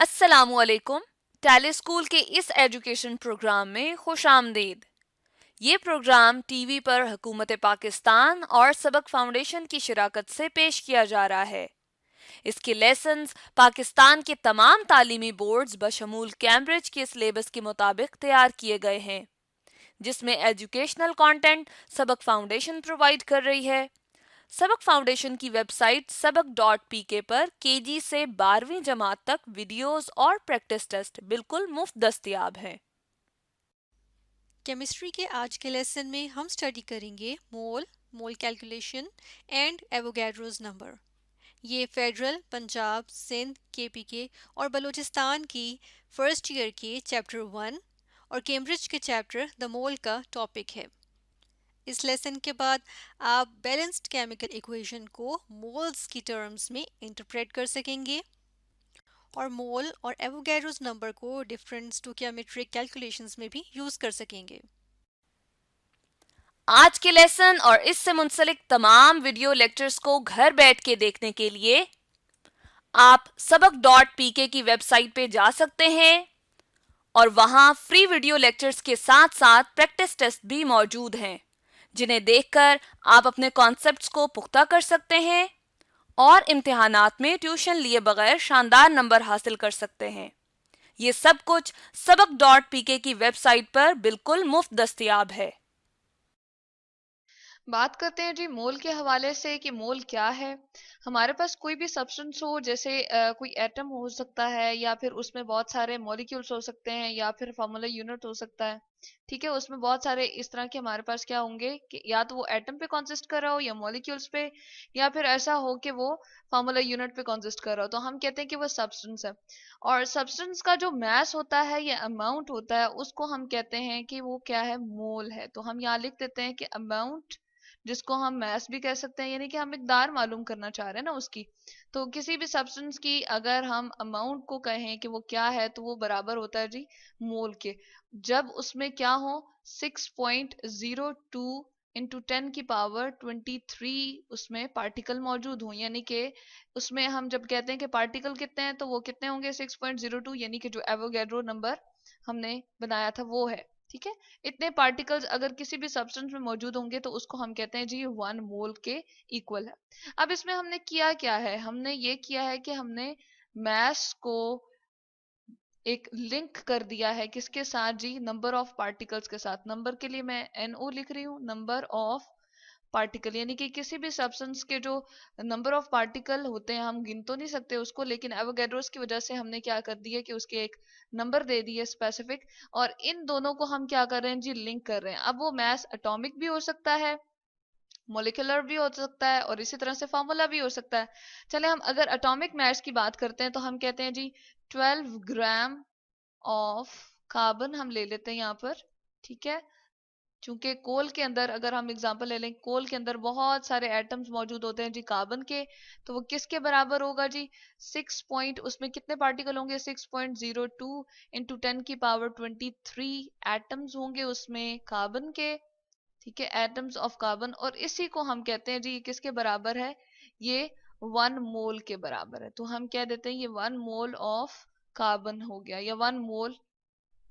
अस्सलामुअलैकुम। Tally school के इस एजुकेशन प्रोग्राम में खुश आमदीद। ये प्रोग्राम टीवी पर हुकूमत पाकिस्तान और सबक फाउंडेशन की शिराकत से पेश किया जा रहा है। इसके लेसन्स पाकिस्तान के तमाम तालीमी बोर्ड्स बशमूल कैम्ब्रिज के सिलेबस के मुताबिक तैयार किए गए हैं, जिसमें एजुकेशनल कंटेंट सबक फाउंडेशन प्रोवाइड कर रही है। सबक फाउंडेशन की वेबसाइट सबक.pk पर केजी से 12वीं जमात तक वीडियोस और प्रैक्टिस टेस्ट बिल्कुल मुफ्त दस्तयाब हैं। केमिस्ट्री के आज के लेसन में हम स्टडी करेंगे मोल, मोल कैलकुलेशन एंड एवोगैड्रोस नंबर। ये फेडरल, पंजाब, सिंध, केपीके और बलूचिस्तान की फर्स्ट ईयर के चैप्टर 1 और कैम्ब्रिज के चैप्टर द मोल का टॉपिक है। इस लेसन के बाद आप बैलेंस्ड केमिकल इक्वेशन को मोल्स की टर्म्स में इंटरप्रेट कर सकेंगे और मोल और एवोगैड्रोस नंबर को डिफरेंट स्टोकियोमेट्रिक कैलकुलेशंस में भी यूज़ कर सकेंगे। आज के लेसन और इससे मुंसलिक तमाम वीडियो लेक्चर्स को घर बैठ के देखने के लिए आप सबक.pk की वेबसाइट पे जा सकते हैं और वहां फ्री वीडियो लेक्चर्स के साथ साथ प्रैक्टिस टेस्ट भी मौजूद हैं, जिन्हें देखकर आप अपने कॉन्सेप्ट्स को पुख्ता कर सकते हैं और इम्तिहानात में ट्यूशन लिए बगैर शानदार नंबर हासिल कर सकते हैं। ये सब कुछ सबक.pk की वेबसाइट पर बिल्कुल मुफ्त दस्तयाब है। बात करते हैं जी मोल के हवाले से कि मोल क्या है। हमारे पास कोई भी सब्सटेंस हो, जैसे कोई एटम हो सकता है, या फिर उसमें बहुत सारे मॉलिक्यूल्स हो सकते हैं, या फिर फार्मूला यूनिट हो सकता है। ठीक है, उसमें बहुत सारे इस तरह के हमारे पास क्या होंगे कि या तो वो एटम पे कॉन्सिस्ट कर रहा हो, या मॉलिक्यूल्स पे, या फिर ऐसा हो कि वो फार्मूला यूनिट पे कॉन्सिस्ट कर रहा हो, तो हम कहते हैं कि वो सब्सटेंस है। और सब्सटेंस का जो मास होता है या अमाउंट होता है, उसको हम कहते हैं कि वो क्या है, मोल है। तो हम यहाँ लिख देते हैं कि अमाउंट, जिसको हम मैस भी कह सकते हैं, यानी कि हम मिकदार मालूम करना चाह रहे हैं ना उसकी। तो किसी भी सब्सटेंस की अगर हम अमाउंट को कहें कि वो क्या है, तो वो बराबर होता है जी मोल के। जब उसमें क्या हो, 6.02 इंटू 10 की पावर 23 उसमें पार्टिकल मौजूद हो, यानी कि उसमें हम जब कहते हैं कि पार्टिकल कितने हैं, तो वो कितने होंगे 6.02, यानी कि जो एवोगैड्रो नंबर हमने बनाया था वो है। ठीक है, इतने पार्टिकल्स अगर किसी भी सब्सटेंस में मौजूद होंगे तो उसको हम कहते हैं जी 1 मोल के इक्वल है। अब इसमें हमने किया क्या है, हमने ये किया है कि हमने मैस को एक लिंक कर दिया है किसके साथ जी, नंबर ऑफ पार्टिकल्स के साथ। नंबर के लिए मैं NO लिख रही हूँ, नंबर ऑफ पार्टिकल, यानी कि किसी भी सब्सटेंस के जो नंबर ऑफ पार्टिकल होते हैं हम गिन तो नहीं सकते उसको, लेकिन एवोगैड्रोस की वजह से हमने क्या कर दिया कि उसके एक नंबर दे दिए स्पेसिफिक, और इन दोनों को हम क्या कर रहे हैं जी, लिंक कर रहे हैं। अब वो मैस एटॉमिक भी हो सकता है, मोलिकुलर भी हो सकता है, और इसी तरह से फार्मूला भी हो सकता है। चले हम अगर एटॉमिक मैस की बात करते हैं तो हम कहते हैं जी 12 ग्राम ऑफ कार्बन हम ले लेते हैं यहाँ पर। ठीक है, चूंकि कोल के अंदर अगर हम एग्जांपल ले लें, कोल के अंदर बहुत सारे एटम्स मौजूद होते हैं जी कार्बन के, तो वो किसके बराबर होगा जी, 6 पॉइंट, उसमें कितने पार्टिकल होंगे, 6.02 इंटू 10 की पावर 23 एटम्स होंगे उसमें कार्बन के। ठीक है, एटम्स ऑफ कार्बन, और इसी को हम कहते हैं जी किसके बराबर है, ये 1 मोल के बराबर है। तो हम कह देते हैं ये 1 मोल ऑफ कार्बन हो गया, या 1 मोल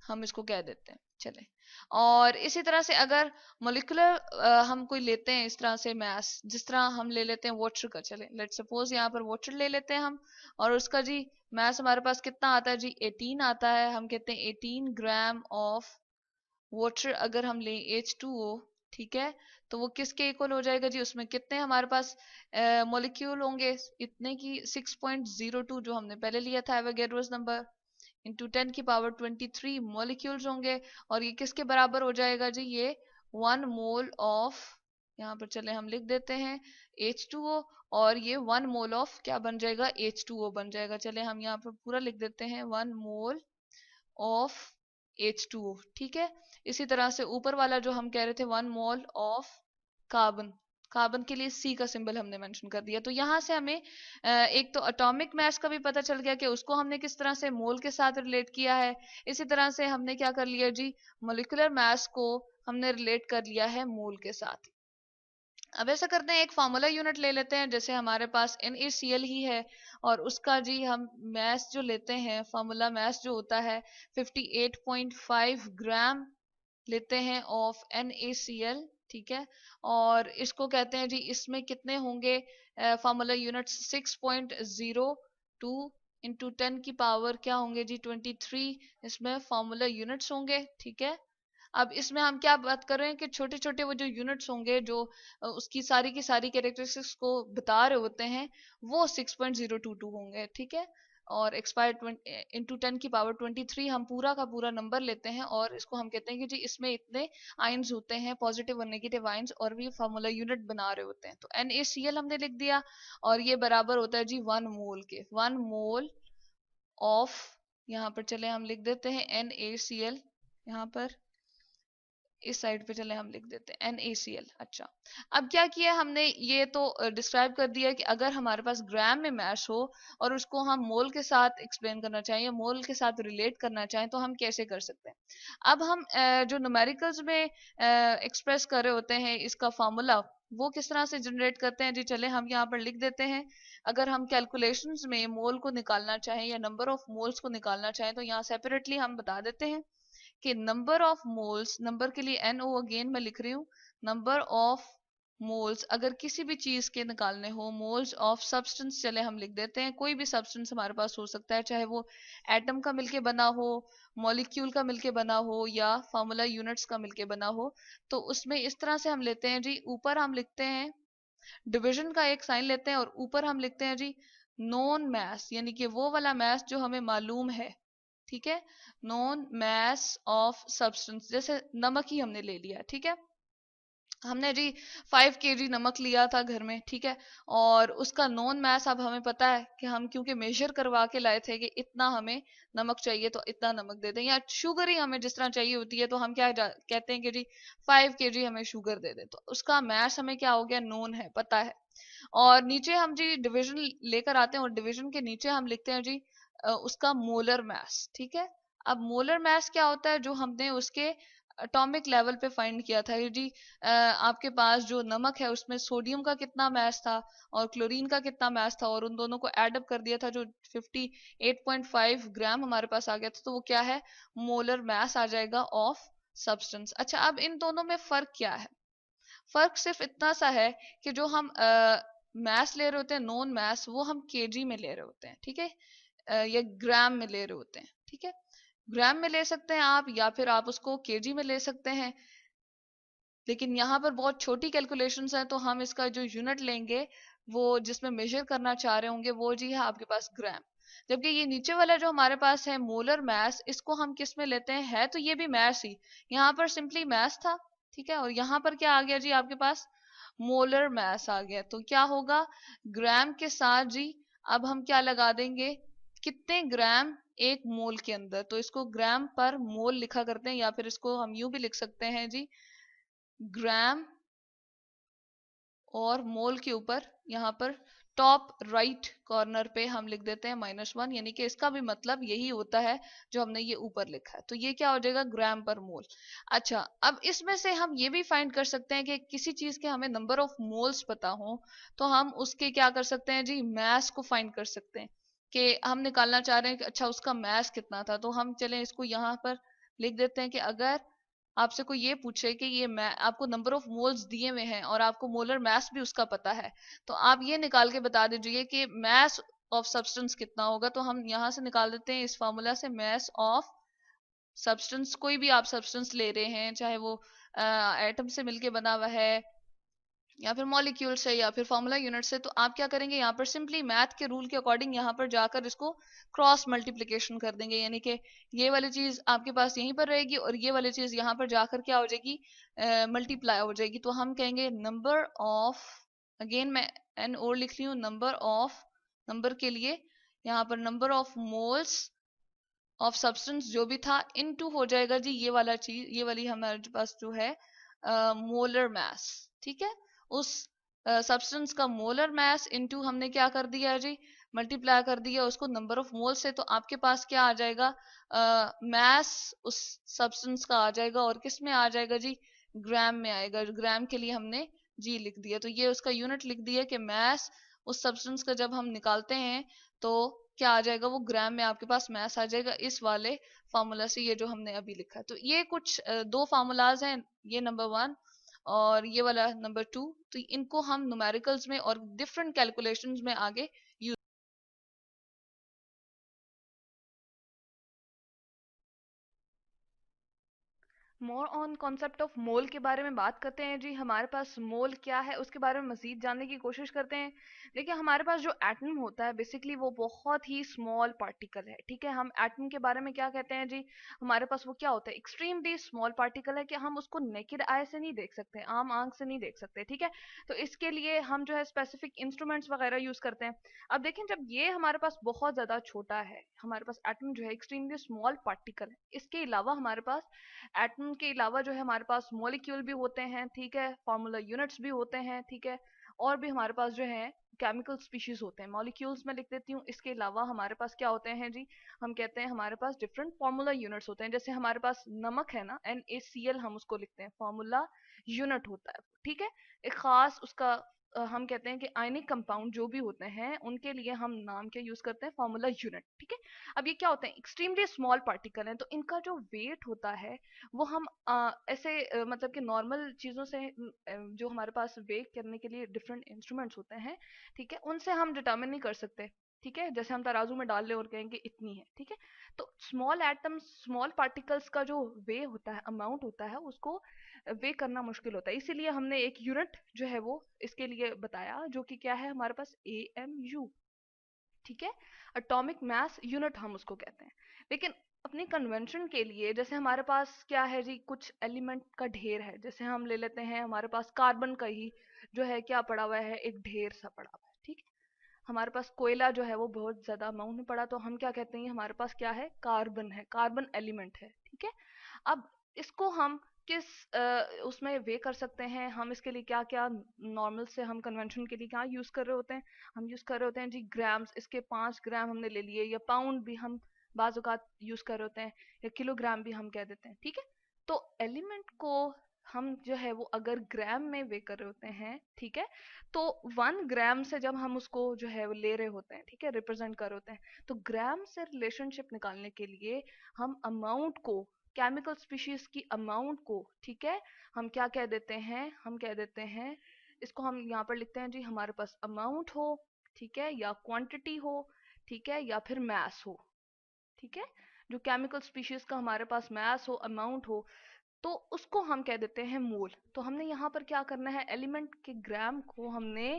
हम इसको कह देते हैं। चले, और इसी तरह से अगर मोलिकुलर हम कोई लेते हैं इस तरह से मैस, जिस तरह हम ले लेते हैं वाटर का, चले लेट सपोज यहाँ पर वाटर ले लेते हैं हम, और उसका जी मैस हमारे पास कितना आता है जी, 18 आता है। हम कहते हैं 18 ग्राम ऑफ वाटर अगर हम लें H2O, ठीक है, तो वो किसके इक्वल हो जाएगा जी, उसमें कितने हमारे पास मॉलिक्यूल होंगे, इतने की 6.02 जो हमने पहले लिया था एवोगैड्रोस नंबर, इंटू 10 की पावर 23 मॉलिक्यूल्स होंगे, और ये किसके बराबर हो जाएगा जी, ये 1 मोल ऑफ, यहाँ पर चले हम लिख देते हैं H2O, और ये 1 मोल ऑफ क्या बन जाएगा, H2O बन जाएगा। चले हम यहाँ पर पूरा लिख देते हैं 1 मोल ऑफ H2O। ठीक है, इसी तरह से ऊपर वाला जो हम कह रहे थे 1 मोल ऑफ कार्बन, कार्बन के लिए C का सिंबल हमने मेंशन कर दिया। तो यहाँ से हमें एक तो एटॉमिक मास का भी पता चल गया कि उसको हमने किस तरह से मोल के साथ रिलेट किया है। इसी तरह से हमने क्या कर लिया जी, मोलिकुलर मास को हमने रिलेट कर लिया है मोल के साथ। अब ऐसा करते हैं, एक फार्मूला यूनिट ले लेते हैं, जैसे हमारे पास NaCl ही है और उसका जी हम मैस जो लेते हैं, फार्मूला मैस जो होता है 58.5 ग्राम लेते हैं ऑफ NaCl, ठीक है। और इसको कहते हैं जी, इसमें कितने होंगे फार्मूला यूनिट्स, 6.02 इंटू 10 की पावर क्या होंगे जी 23, इसमें फार्मूला यूनिट्स होंगे, ठीक है। अब इसमें हम क्या बात कर रहे हैं कि छोटे छोटे वो जो यूनिट्स होंगे जो उसकी सारी की सारी कैरेक्टरिस्टिक्स को बता रहे होते हैं, वो 6.022 होंगे, ठीक है। और एक्सपायर इंटू 10 की पावर 23 हम पूरा का पूरा नंबर लेते हैं और इसको हम कहते हैं कि जी इसमें इतने आयंस होते हैं, पॉजिटिव और नेगेटिव आयंस, और भी फार्मूला यूनिट बना रहे होते हैं। तो NaCl हमने लिख दिया और ये बराबर होता है जी 1 मोल के, 1 मोल ऑफ, यहाँ पर चले हम लिख देते हैं NaCl, यहाँ पर इस साइड पे चले हम लिख देते हैं NaCl। अच्छा, अब क्या किया हमने, ये तो डिस्क्राइब कर दिया कि अगर हमारे पास ग्राम में मैश हो और उसको हम मोल के साथ एक्सप्लेन करना चाहें या मोल के साथ रिलेट करना चाहें तो हम कैसे कर सकते हैं। अब हम जो न्यूमेरिकल्स में एक्सप्रेस कर रहे होते हैं इसका फॉर्मूला, वो किस तरह से जनरेट करते हैं जी, चले हम यहाँ पर लिख देते हैं। अगर हम कैलकुलेशंस में मोल को निकालना चाहें या नंबर ऑफ मोल्स को निकालना चाहें तो यहाँ सेपरेटली हम बता देते हैं कि नंबर ऑफ मोल्स, नंबर के लिए NO अगेन मैं लिख रही हूँ, नंबर ऑफ मोल्स अगर किसी भी चीज के निकालने हो, मोल्स ऑफ सब्सटेंस चले हम लिख देते हैं, कोई भी सब्सटेंस हमारे पास हो सकता है, चाहे वो एटम का मिलके बना हो, मॉलिक्यूल का मिलके बना हो या फार्मूला यूनिट्स का मिलके बना हो। तो उसमें इस तरह से हम लेते हैं जी, ऊपर हम लिखते हैं डिविजन का एक साइन लेते हैं और ऊपर हम लिखते हैं जी नोन मैस, यानी कि वो वाला मैस जो हमें मालूम है, ठीक है। नोन मैस ऑफ सब्सटेंस, जैसे नमक ही हमने ले लिया, ठीक है। हमने जी 5 kg नमक लिया था घर में, ठीक है। और उसका नॉन मैस अब हमें पता है कि हम क्योंकि मेजर करवा के लाए थे कि इतना हमें नमक चाहिए तो इतना नमक दे दें, या शुगर ही हमें जिस तरह चाहिए होती है तो हम क्या कहते हैं कि जी 5 kg हमें शुगर दे दे, तो उसका मैस हमें क्या हो गया, नोन है, पता है। और नीचे हम जी डिवीजन लेकर आते हैं और डिवीजन के नीचे हम लिखते हैं जी उसका मोलर मैस, ठीक है। अब मोलर मैस क्या होता है, जो हमने उसके एटॉमिक लेवल पे फाइंड किया था जी, आपके पास जो नमक है उसमें सोडियम का कितना मैस था और क्लोरीन का कितना मैस था, और उन दोनों को ऐड अप कर दिया था, जो 58.5 ग्राम हमारे पास आ गया था, तो वो क्या है, मोलर मैस आ जाएगा ऑफ सब्सटेंस। अच्छा, अब इन दोनों में फर्क क्या है, फर्क सिर्फ इतना सा है कि जो हम मैस ले रहे होते हैं, नॉन मैस, वो हम केजी में ले रहे होते हैं, ठीक है, या ग्राम में ले रहे होते हैं, ठीक है। ग्राम में ले सकते हैं आप या फिर आप उसको केजी में ले सकते हैं, लेकिन यहाँ पर बहुत छोटी कैलकुलेशंस हैं तो हम इसका जो यूनिट लेंगे वो जिसमें मेजर करना चाह रहे होंगे वो जी है आपके पास ग्राम। जबकि ये नीचे वाला जो हमारे पास है मोलर मैस, इसको हम किस में लेते हैं, है तो ये भी मैस ही, यहाँ पर सिंपली मैस था, ठीक है, और यहाँ पर क्या आ गया जी आपके पास, मोलर मैस आ गया। तो क्या होगा, ग्राम के साथ जी अब हम क्या लगा देंगे, कितने ग्राम एक मोल के अंदर, तो इसको ग्राम पर मोल लिखा करते हैं, या फिर इसको हम यूं भी लिख सकते हैं जी, ग्राम और मोल के ऊपर यहाँ पर टॉप राइट कॉर्नर पे हम लिख देते हैं -1, यानी कि इसका भी मतलब यही होता है जो हमने ये ऊपर लिखा है, तो ये क्या हो जाएगा, ग्राम पर मोल। अच्छा, अब इसमें से हम ये भी फाइंड कर सकते हैं कि किसी चीज के हमें नंबर ऑफ मोल्स पता हो तो हम उसके क्या कर सकते हैं जी, मैस को फाइंड कर सकते हैं, कि हम निकालना चाह रहे हैं कि अच्छा उसका मैस कितना था, तो हम चले इसको यहाँ पर लिख देते हैं कि अगर आपसे कोई ये पूछे कि ये मैं आपको नंबर ऑफ मोल्स दिए हुए हैं और आपको मोलर मैस भी उसका पता है, तो आप ये निकाल के बता दीजिए कि मैस ऑफ सब्सटेंस कितना होगा। तो हम यहाँ से निकाल देते हैं इस फार्मूला से, मैस ऑफ सब्सटेंस, कोई भी आप सब्सटेंस ले रहे हैं, चाहे वो एटम से मिलके बना हुआ है या फिर मॉलिक्यूल से या फिर फॉर्मूला यूनिट से, तो आप क्या करेंगे, यहाँ पर सिंपली मैथ के रूल के अकॉर्डिंग यहाँ पर जाकर इसको क्रॉस मल्टीप्लिकेशन कर देंगे, यानी कि ये वाली चीज आपके पास यहीं पर रहेगी और ये वाली चीज यहाँ पर जाकर क्या हो जाएगी, मल्टीप्लाई हो जाएगी। तो हम कहेंगे नंबर ऑफ, अगेन मैं एन और लिख रही हूँ, नंबर ऑफ, नंबर के लिए यहाँ पर number of moles of substance जो भी था इनटू हो जाएगा जी ये वाला चीज, ये वाली हमारे पास जो है मोलर मैस, ठीक है। उस सब्सटेंस का मोलर मैस इनटू हमने क्या कर दिया जी, मल्टीप्लाई कर दिया उसको नंबर ऑफ मोल से, तो आपके पास क्या आ जाएगा, मैस उस सब्सटेंस का आ जाएगा, और किस में आ जाएगा जी, ग्राम में आएगा। ग्राम के लिए हमने जी लिख दिया, तो ये उसका यूनिट लिख दिया कि मास उस सब्सटेंस का जब हम निकालते हैं तो क्या आ जाएगा, वो ग्राम में आपके पास मास आ जाएगा इस वाले फार्मूला से, ये जो हमने अभी लिखा है। तो ये कुछ दो फार्मूलाज हैं, ये नंबर 1 और ये वाला नंबर 2। तो इनको हम न्यूमेरिकल्स में और डिफरेंट कैलकुलेशंस में आगे use. More on concept of mole के बारे में बात करते हैं जी। हमारे पास मोल क्या है उसके बारे में मजीद जानने की कोशिश करते हैं। देखिए हमारे पास जो एटम होता है बेसिकली वो बहुत ही स्मॉल पार्टिकल है, ठीक है। हम एटम के बारे में क्या कहते हैं जी, हमारे पास वो क्या होता है, एक्सट्रीमली स्मॉल पार्टिकल है कि हम उसको नेकेड आई से नहीं देख सकते, आम आंख से नहीं देख सकते, ठीक है। तो इसके लिए हम जो है स्पेसिफिक इंस्ट्रूमेंट्स वगैरह यूज करते हैं। अब देखें जब ये हमारे पास बहुत ज्यादा छोटा है, हमारे पास एटम जो है एक्सट्रीमली स्मॉल पार्टिकल है, इसके अलावा हमारे पास एटम के अलावा जो है हमारे पास मॉलिक्यूल भी होते हैं, ठीक है, फार्मूला यूनिट्स भी होते हैं, ठीक है, और भी हमारे पास जो है केमिकल स्पीशीज होते हैं। मॉलिक्यूल्स में लिख देती हूँ, इसके अलावा हमारे पास क्या होते हैं जी, हम कहते हैं हमारे पास डिफरेंट फार्मूला यूनिट्स होते हैं। जैसे हमारे पास नमक है ना, NaCl, हम उसको लिखते हैं फार्मूला यूनिट होता है, ठीक है। एक खास उसका हम कहते हैं कि आयनिक कंपाउंड जो भी होते हैं उनके लिए हम नाम क्या यूज करते हैं, फार्मूला यूनिट, ठीक है। अब ये क्या होते हैं, एक्सट्रीमली स्मॉल पार्टिकल हैं, तो इनका जो वेट होता है वो हम ऐसे मतलब कि नॉर्मल चीज़ों से जो हमारे पास वेट करने के लिए डिफरेंट इंस्ट्रूमेंट्स होते हैं, ठीक है, उनसे हम डिटर्मिन नहीं कर सकते, ठीक है। जैसे हम तराजू में डाल ले और कहेंगे इतनी है, ठीक है। तो स्मॉल एटम्स, स्मॉल पार्टिकल्स का जो वे होता है, अमाउंट होता है, उसको वे करना मुश्किल होता है। इसीलिए हमने एक यूनिट जो है वो इसके लिए बताया, जो कि क्या है हमारे पास, AMU, ठीक है, एटॉमिक मास यूनिट हम उसको कहते हैं। लेकिन अपनी कन्वेंशन के लिए जैसे हमारे पास क्या है जी, कुछ एलिमेंट का ढेर है, जैसे हम ले लेते हैं हमारे पास कार्बन का ही जो है क्या पड़ा हुआ है, एक ढेर सा पड़ा हुआ है, ठीक है। हमारे पास कोयला जो है वो बहुत ज्यादा अमाउंट में पड़ा, तो हम क्या कहते हैं, हमारे पास क्या है, कार्बन है, कार्बन एलिमेंट है, ठीक है। अब इसको हम किस उसमें वे कर सकते हैं, हम इसके लिए क्या क्या नॉर्मल से हम कन्वेंशन के लिए क्या यूज कर रहे होते हैं, हम यूज कर रहे होते हैं जी ग्राम्स। इसके 5 ग्राम हमने ले लिए, या पाउंड भी हम बाज़ औक़ात यूज कर रहे होते हैं, या किलोग्राम भी हम कह देते हैं, ठीक है। तो एलिमेंट को हम जो है वो अगर ग्राम में वे कर रहे होते हैं, ठीक है, तो 1 ग्राम से जब हम उसको जो है वो ले रहे होते हैं, ठीक है, रिप्रेजेंट कर रहे होते हैं, तो ग्राम से रिलेशनशिप निकालने के लिए हम अमाउंट को, केमिकल स्पीशीज की अमाउंट को, ठीक है, हम क्या कह देते हैं, हम कह देते हैं, इसको हम यहाँ पर लिखते हैं जी, हमारे पास अमाउंट हो, ठीक है, या क्वांटिटी हो, ठीक है, या फिर मैस हो, ठीक है। जो केमिकल स्पीशीज का हमारे पास मैस हो, अमाउंट हो, तो उसको हम कह देते हैं मोल। तो हमने यहाँ पर क्या करना है, एलिमेंट के ग्राम को हमने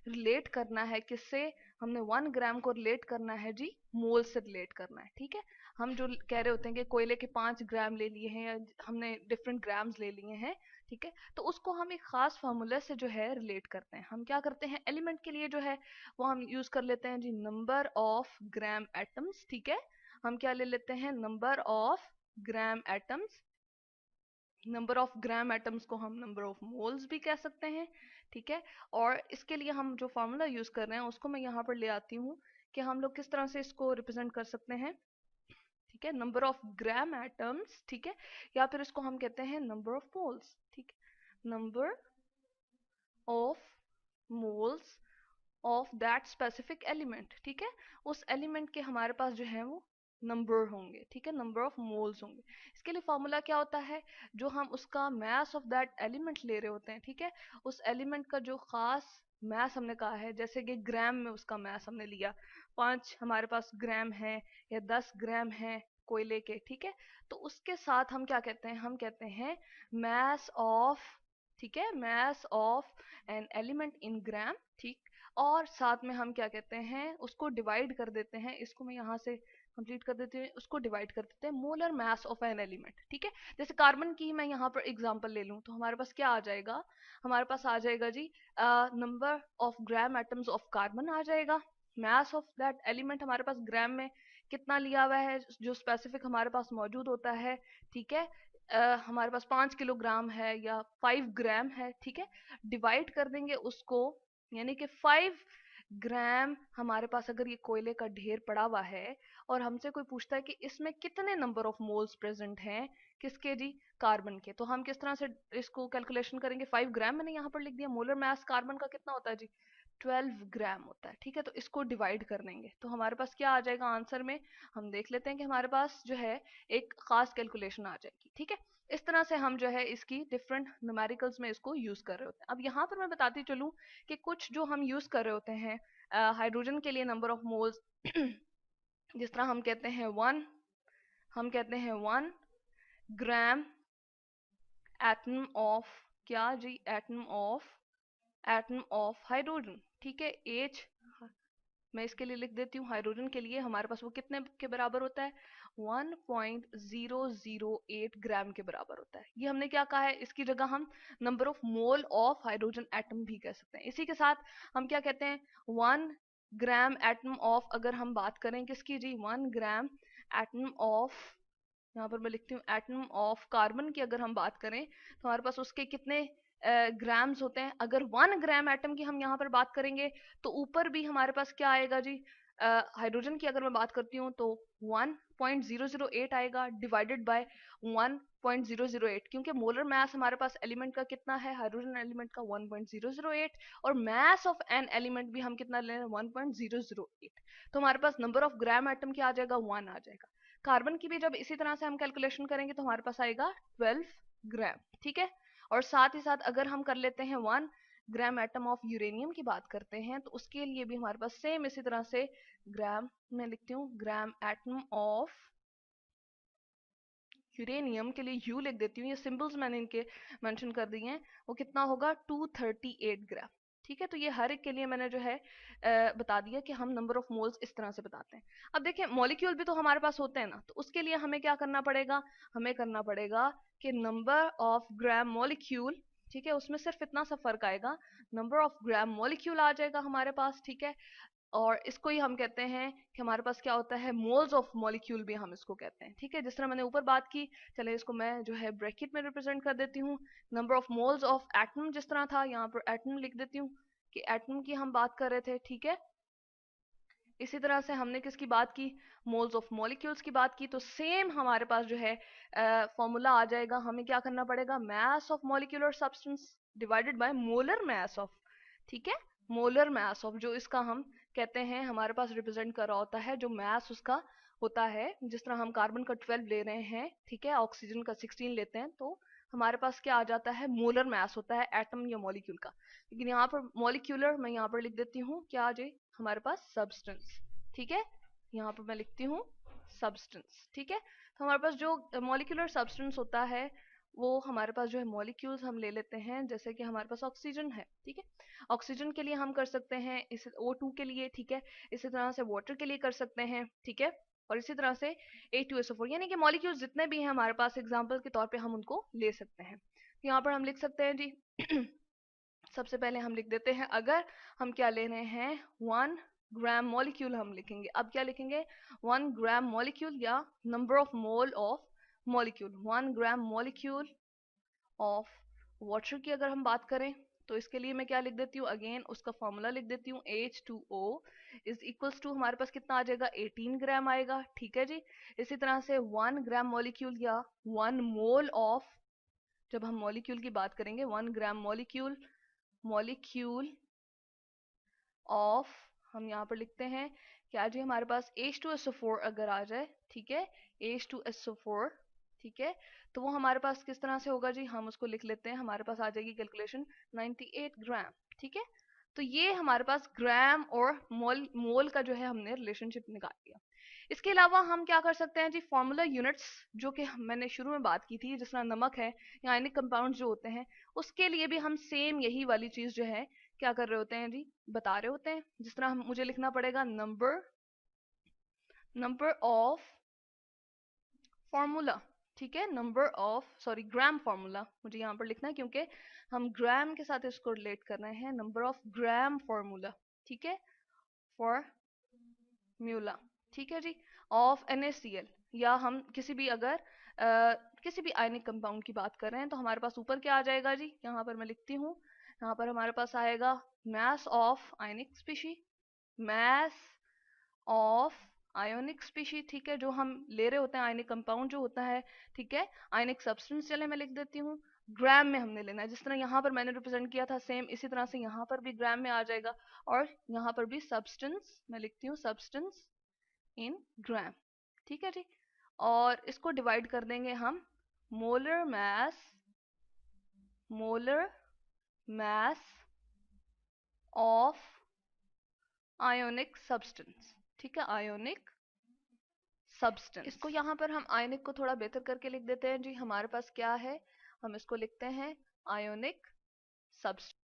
रिलेट करना है किससे, हमने 1 ग्राम को रिलेट करना है जी मोल से रिलेट करना है, ठीक है। हम जो कह रहे होते हैं कि कोयले के 5 ग्राम ले लिए हैं, या हमने डिफरेंट ग्राम्स ले लिए हैं, ठीक है, तो उसको हम एक खास फार्मूला से जो है रिलेट करते हैं। हम क्या करते हैं, एलिमेंट के लिए जो है वो हम यूज कर लेते हैं जी नंबर ऑफ ग्राम एटम्स, ठीक है। हम क्या ले लेते हैं, number of gram atoms. Number of gram atoms को हम नंबर ऑफ मोल्स भी कह सकते हैं, ठीक है। और इसके लिए हम जो फार्मूला यूज कर रहे हैं उसको मैं यहाँ पर ले आती हूँ कि हम लोग किस तरह से इसको रिप्रेजेंट कर सकते हैं, ठीक है, नंबर ऑफ ग्राम एटम्स, ठीक है, या फिर इसको हम कहते हैं नंबर ऑफ मोल्स, ठीक है, number of moles of that specific element, ठीक है। उस एलिमेंट के हमारे पास जो है वो नंबर होंगे, ठीक है, नंबर ऑफ मोल्स होंगे। इसके लिए फॉर्मूला क्या होता है, जो हम उसका मास ऑफ दैट एलिमेंट ले रहे होते हैं, ठीक है, उस एलिमेंट का जो खास मास हमने कहा है, जैसे कि ग्राम में उसका मास हमने लिया, 5 हमारे पास ग्राम है, या 10 ग्राम है कोयले के, ठीक है, तो उसके साथ हम क्या कहते हैं, हम कहते हैं मास ऑफ, ठीक है, mass of an element in gram, ठीक। और साथ में हम क्या कहते हैं, उसको डिवाइड कर देते हैं, इसको मैं यहाँ से कंप्लीट कर देती हूँ, उसको डिवाइड कर देते हैं molar mass of an element, ठीक है। जैसे कार्बन की मैं यहाँ पर एग्जांपल ले लूँ, तो हमारे पास क्या आ जाएगा, हमारे पास आ जाएगा जी number of gram atoms of carbon आ जाएगा, मास ऑफ दैट एलिमेंट हमारे पास ग्राम में कितना लिया हुआ है, जो स्पेसिफिक हमारे पास मौजूद होता है, ठीक है, हमारे पास 5 किलोग्राम है या 5 ग्राम है, ठीक है, डिवाइड कर देंगे उसको, यानी कि 5 ग्राम हमारे पास अगर ये कोयले का ढेर पड़ा हुआ है और हमसे कोई पूछता है कि इसमें कितने नंबर ऑफ मोल्स प्रेजेंट हैं, किसके जी, कार्बन के, तो हम किस तरह से इसको कैलकुलेशन करेंगे? 5 ग्राम मैंने यहाँ पर लिख दिया। मोलर मास कार्बन का कितना होता है जी? 12 ग्राम होता है। ठीक है, तो इसको डिवाइड कर देंगे तो हमारे पास क्या आ जाएगा आंसर में? हम देख लेते हैं कि हमारे पास जो है एक खास कैलकुलेशन आ जाएगी। ठीक है, इस तरह से हम जो है इसकी डिफरेंट न्यूमेरिकल्स में इसको यूज कर रहे होते हैं। अब यहाँ पर मैं बताती चलूँ कि कुछ जो हम यूज कर रहे होते हैं हाइड्रोजन के लिए नंबर ऑफ मोल्स जिस तरह हम कहते हैं 1 ग्राम एटम ऑफ, क्या जी, एटम ऑफ हाइड्रोजन। ठीक है, एच मैं इसके लिए लिख देती हूँ, हाइड्रोजन के लिए हमारे पास वो कितने के बराबर होता है? 1.008 ग्राम के बराबर होता है। ये हमने क्या कहा है? इसकी जगह हम number of mole of hydrogen atom भी कह सकते हैं। इसी के साथ हम क्या कहते हैं? 1 ग्राम एटम ऑफ, अगर हम बात करें किसकी जी, 1 ग्राम एटम ऑफ, यहाँ पर मैं लिखती हूँ एटम ऑफ कार्बन की, अगर हम बात करें तो हमारे पास उसके कितने ग्राम्स होते हैं? अगर 1 ग्राम एटम की हम यहाँ पर बात करेंगे तो ऊपर भी हमारे पास क्या आएगा जी? हाइड्रोजन की अगर मैं बात करती हूँ तो 1.008 आएगा डिवाइडेड बाय 1.008, क्योंकि मोलर मास हमारे पास एलिमेंट का कितना है? हाइड्रोजन एलिमेंट का 1.008, और मास ऑफ एन एलिमेंट भी हम कितना ले रहे हैं? 1.008। तो हमारे पास नंबर ऑफ ग्राम एटम क्या आ जाएगा? 1 आ जाएगा। कार्बन की भी जब इसी तरह से हम कैलकुलेशन करेंगे तो हमारे पास आएगा 12 ग्राम। ठीक है, और साथ ही साथ अगर हम कर लेते हैं 1 ग्राम एटम ऑफ यूरेनियम की बात करते हैं तो उसके लिए भी हमारे पास सेम इसी तरह से ग्राम, मैं लिखती हूँ ग्राम एटम ऑफ यूरेनियम के लिए यू लिख देती हूँ, ये सिंबल्स मैंने इनके मेंशन कर दिए हैं। वो कितना होगा? 238 ग्राम। ठीक है, तो ये हर एक के लिए मैंने जो है बता दिया कि हम नंबर ऑफ मोल्स इस तरह से बताते हैं। अब देखिए मॉलिक्यूल भी तो हमारे पास होते हैं ना, तो उसके लिए हमें क्या करना पड़ेगा? हमें करना पड़ेगा कि नंबर ऑफ ग्राम मॉलिक्यूल, ठीक है, उसमें सिर्फ इतना सा फर्क आएगा, नंबर ऑफ ग्राम मॉलिक्यूल आ जाएगा हमारे पास। ठीक है, और इसको ही हम कहते हैं कि हमारे पास क्या होता है? मोल्स ऑफ मॉलिक्यूल भी हम इसको कहते हैं। ठीक है, जिस तरह मैंने ऊपर बात की, चले इसको मैं जो है ब्रैकेट में रिप्रेजेंट कर देती हूँ। Number of moles of atom जिस तरह था, यहाँ पर एटम लिख देती हूँ कि एटम की हम बात कर रहे थे। ठीक है, इसी तरह से हमने किसकी बात की? मोल्स ऑफ मॉलिक्यूल्स की बात की। तो सेम हमारे पास जो है फॉर्मूला आ जाएगा। हमें क्या करना पड़ेगा? Mass of molecular substance divided by molar mass of, ठीक है, मोलर मास ऑफ, जो इसका हम कहते हैं हमारे पास रिप्रेजेंट कर रहा होता है, जो मास उसका होता है। जिस तरह हम कार्बन का 12 ले रहे हैं, ठीक है, ऑक्सीजन का 16 लेते हैं, तो हमारे पास क्या आ जाता है? मोलर मास होता है एटम या मॉलिक्यूल का। लेकिन यहाँ पर मॉलिक्यूलर मैं यहाँ पर लिख देती हूँ क्या आ जाए हमारे पास? सब्सटेंस। ठीक है, यहाँ पर मैं लिखती हूँ सब्सटेंस। ठीक है, तो हमारे पास जो मॉलिक्यूलर सब्सटेंस होता है वो हमारे पास जो है मॉलिक्यूल्स हम ले लेते हैं, जैसे कि हमारे पास ऑक्सीजन है। ठीक है, ऑक्सीजन के लिए हम कर सकते हैं इस O2 के लिए। ठीक है, इसी तरह से वाटर के लिए कर सकते हैं। ठीक है, और इसी तरह से H2SO4, यानी कि मॉलिक्यूल्स जितने भी हैं हमारे पास एग्जाम्पल के तौर पे हम उनको ले सकते हैं। यहाँ पर हम लिख सकते हैं जी सबसे पहले हम लिख देते हैं, अगर हम क्या ले रहे हैं? 1 ग्राम मॉलिक्यूल हम लिखेंगे। अब क्या लिखेंगे? 1 ग्राम मॉलिक्यूल या number of mole of molecule. 1 gram molecule of water की अगर हम बात करें तो इसके लिए मैं क्या लिख देती हूँ? अगेन उसका फॉर्मूला लिख देती हूँ, H2O इज इक्वल्स टू हमारे पास कितना आ जाएगा? 18 ग्राम आएगा। ठीक है जी, इसी तरह से 1 ग्राम मॉलिक्यूल या 1 मोल ऑफ, जब हम मॉलिक्यूल की बात करेंगे, 1 ग्राम मॉलिक्यूल ऑफ, हम यहाँ पर लिखते हैं क्या जी? हमारे पास H2SO4 अगर आ जाए, ठीक है, H2SO4, ठीक है, तो वो हमारे पास किस तरह से होगा जी? हम उसको लिख लेते हैं, हमारे पास आ जाएगी कैलकुलेशन 98 ग्राम। ठीक है, तो ये हमारे पास ग्राम और मोल का जो है हमने रिलेशनशिप निकाल लिया। इसके अलावा हम क्या कर सकते हैं जी? फॉर्मूला यूनिट्स, जो कि मैंने शुरू में बात की थी, जिस तरह नमक है या आयनिक कंपाउंड जो होते हैं, उसके लिए भी हम सेम यही वाली चीज जो है क्या कर रहे होते हैं जी? बता रहे होते हैं। जिस तरह मुझे लिखना पड़ेगा नंबर ऑफ फॉर्मूला, ठीक है, ग्राम फॉर्मूला मुझे यहाँ पर लिखना है, क्योंकि हम ग्राम के साथ इसको रिलेट कर रहे हैं। नंबर ऑफ ग्राम फॉर्मूला, ठीक है, फॉर्मूला, ठीक है जी, ऑफ NaCl, या हम किसी भी अगर किसी भी आयनिक कंपाउंड की बात कर रहे हैं तो हमारे पास ऊपर क्या आ जाएगा जी? यहाँ पर मैं लिखती हूँ, यहाँ पर हमारे पास आएगा mass of ionic species, mass of ionic species, ठीक है, जो हम ले रहे होते हैं आयनिक कंपाउंड जो होता है, ठीक है, आयनिक सब्सटेंस, चले मैं लिख देती हूँ, ग्राम में हमने लेना है। जिस तरह यहाँ पर मैंने रिप्रेजेंट किया था सेम इसी तरह से यहाँ पर भी ग्राम में आ जाएगा, और यहाँ पर भी सब्सटेंस मैं लिखती हूँ, सब्सटेंस इन ग्राम, ठीक है जी। और इसको डिवाइड कर देंगे हम molar mass of ionic substance, ठीक है, आयोनिक सब्सटेंस। इसको यहाँ पर हम आयोनिक को थोड़ा बेहतर करके लिख देते हैं जी। हमारे पास क्या है, हम इसको लिखते हैं आयोनिक सब्सटेंस।